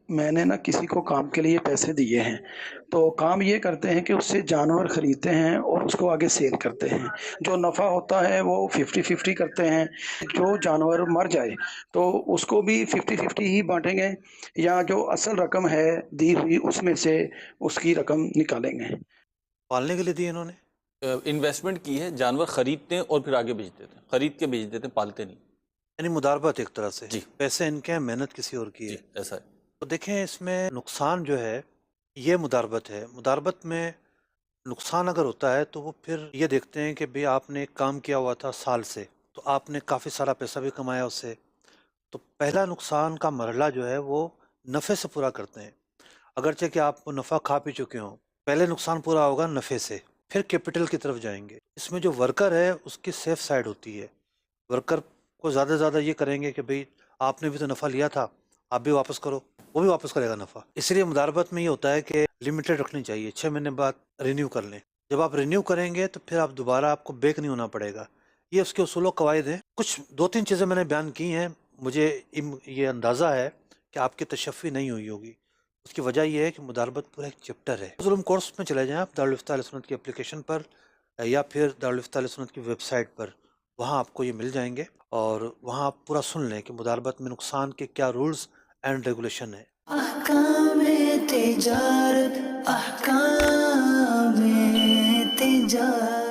میں نے نا کسی کو کام کے لیے پیسے دیے ہیں، تو کام یہ کرتے ہیں کہ اس سے جانور خریدتے ہیں اور اس کو آگے سیل کرتے ہیں۔ جو نفع ہوتا ہے وہ 50-50 کرتے ہیں۔ جو جانور مر جائے تو اس کو بھی 50-50 ہی بانٹیں گے، یا جو اصل رقم ہے دی ہوئی اس میں سے اس کی رقم نکالیں گے۔ پالنے کے لیے دیے انہوں نے؟ انویسٹمنٹ کی ہے، جانور خریدتے ہیں اور پھر آگے بیچ دیتے ہیں، خرید کے بیچ دیتے ہیں، پالتے نہیں۔ یعنی مداربت ایک طرح سے، جی پیسے ان کے ہیں، محنت کسی اور کی جی ہے۔ ایسا ہے۔ تو دیکھیں اس میں نقصان جو ہے یہ مداربت ہے۔ مداربت میں نقصان اگر ہوتا ہے تو وہ پھر یہ دیکھتے ہیں کہ بھئی آپ نے ایک کام کیا ہوا تھا سال سے، تو آپ نے کافی سارا پیسہ بھی کمایا اس سے، تو پہلا نقصان کا مرحلہ جو ہے وہ نفع سے پورا کرتے ہیں، اگرچہ کہ آپ وہ نفع کھا پی چکے ہوں۔ پہلے نقصان پورا ہوگا نفع سے، پھر کیپٹل کی طرف جائیں گے۔ اس میں جو ورکر ہے اس کی سیف سائڈ ہوتی ہے، ورکر کو زیادہ سے زیادہ یہ کریں گے کہ بھئی آپ نے بھی تو نفع لیا تھا، آپ بھی واپس کرو، وہ بھی واپس کرے گا نفع۔ اس لیے مداربت میں یہ ہوتا ہے کہ لمیٹڈ رکھنی چاہیے، 6 مہینے بعد رینیو کر لیں۔ جب آپ رینیو کریں گے تو پھر آپ دوبارہ آپ کو بیک نہیں ہونا پڑے گا۔ یہ اس کے اصول و قواعد ہیں۔ کچھ 2-3 چیزیں میں نے بیان کی ہیں، مجھے یہ اندازہ ہے کہ آپ کی تشفی نہیں ہوئی ہوگی۔ اس کی وجہ یہ ہے کہ مداربت پورا ایک چیپٹر ہے۔ ظلم کورس میں چلے جائیں آپ دارالفتہ اہل سنت کی اپلیکیشن پر یا پھر دارالفتہ اہل سنت کی ویب سائٹ پر، وہاں آپ کو یہ مل جائیں گے اور وہاں آپ پورا سن لیں کہ مداربت میں نقصان کے کیا رولز اینڈ ریگولیشن ہے۔ احکام تجارت، احکام تجارت